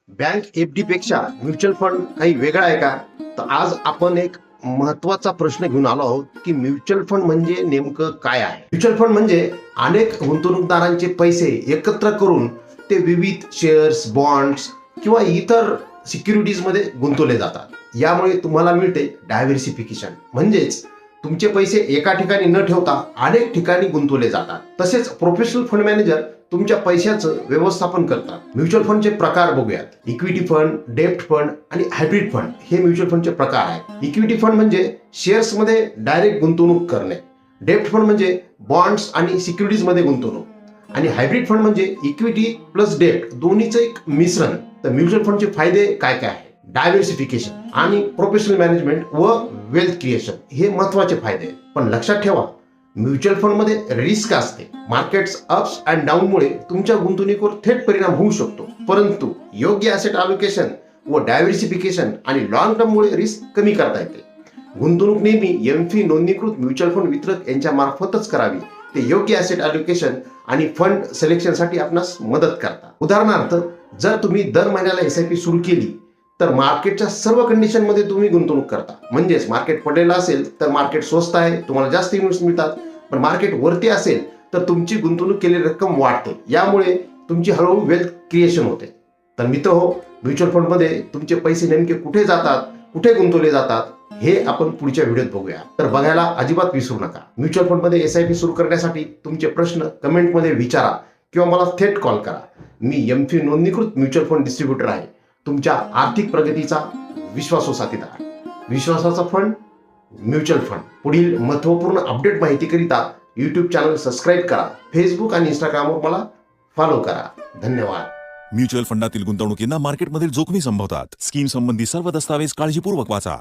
Bank FD पेक्षा mutual fund काही वेगळा आहे का? तर आज आपण एक महत्वाचा प्रश्न घेऊन आलो आहोत की म्युच्युअल फंड म्हणजे नेमकं काय आहे. म्युच्युअल फंड म्हणजे अनेक गुंतवणूकदारांचे पैसे एकत्र करून ते विविध शेअर्स, बॉन्ड्स किंवा इतर सिक्युरिटीज मध्ये गुंतवले जातात. यामुळे तुम्हाला मिळते डायव्हर्सिफिकेशन, म्हणजेच तुमचे पैसे एका ठिकाणी न ठेवता अनेक ठिकाणी गुंतवले जातात. तसेच प्रोफेशनल फंड मॅनेजर तुमच्या पैशाचं व्यवस्थापन करतात. म्युच्युअल फंडचे प्रकार बघूयात. इक्विटी फंड, डेब्ट फंड आणि हायब्रिड फंड हे म्युच्युअल फंडचे प्रकार आहेत. इक्विटी फंड म्हणजे शेअर्समध्ये डायरेक्ट गुंतवणूक करणे. डेब्ट फंड म्हणजे बॉन्ड्स आणि सिक्युरिटीज मध्ये गुंतवणूक. आणि हायब्रिड फंड म्हणजे इक्विटी प्लस डेब्ट दोन्हीचं एक मिश्रण. तर म्युच्युअल फंडचे फायदे काय काय आहेत? डायव्हर्सिफिकेशन आणि प्रोफेशनल मॅनेजमेंट व वेल्थ क्रिएशन हे महत्वाचे फायदे आहेत. पण लक्षात ठेवा, म्युच्युअल फंड मध्ये रिस्क असते. मार्केट्स अप्स अँड डाऊन मुळे तुमच्या गुंतवणुकीवर थेट परिणाम होऊ शकतो. परंतु योग्य ॲसेट अलोकेशन व डायव्हर्सिफिकेशन आणि लॉंग टर्म मुळे रिस्क कमी करता येते. गुंतवणूक नेहमी एमफी नोंदणीकृत म्युच्युअल फंड वितरक यांच्या मार्फतच करावी. ते योग्य ॲसेट अलोकेशन आणि फंड सिलेक्शनसाठी आपणास मदत करतात. उदाहरणार्थ, जर तुम्ही दर महिन्याला एसआयपी सुरू केली तर मार्केटच्या सर्व कंडिशन मध्ये तुम्ही गुंतवणूक करता. म्हणजेच मार्केट पडलेलं असेल तर मार्केट स्वस्त आहे, तुम्हाला जास्त इन्व्हेस्ट मिळतात. पण मार्केट वरती असेल तर तुमची गुंतवणूक केलेली रक्कम वाढते. यामुळे तुमची हळूहळू वेल्थ क्रिएशन होते. तर मित्रहो, म्युच्युअल फंड मध्ये तुमचे पैसे नेमके कुठे जातात, कुठे गुंतवले जातात हे आपण पुढच्या व्हिडिओत बघूया. तर बघायला अजिबात विसरू नका. म्युच्युअल फंड मध्ये एसआयपी सुरू करण्यासाठी तुमचे प्रश्न कमेंटमध्ये विचारा किंवा मला थेट कॉल करा. मी एमफी नोंदणीकृत म्युच्युअल फंड डिस्ट्रीब्युटर आहे. तुमच्या आर्थिक प्रगतीचा विश्वासू साथीदार. विश्वासाचा फंड म्युच्युअल फंड. पुढील महत्त्वपूर्ण अपडेट माहितीकरिता यूट्यूब चॅनल सबस्क्राईब करा. फेसबुक आणि इंस्टाग्रामवर मला फॉलो करा. धन्यवाद. म्युच्युअल फंडातील गुंतवणुकींना मार्केटमधील जोखमी संभवतात. स्कीम संबंधी सर्व दस्तावेज काळजीपूर्वक वाचा.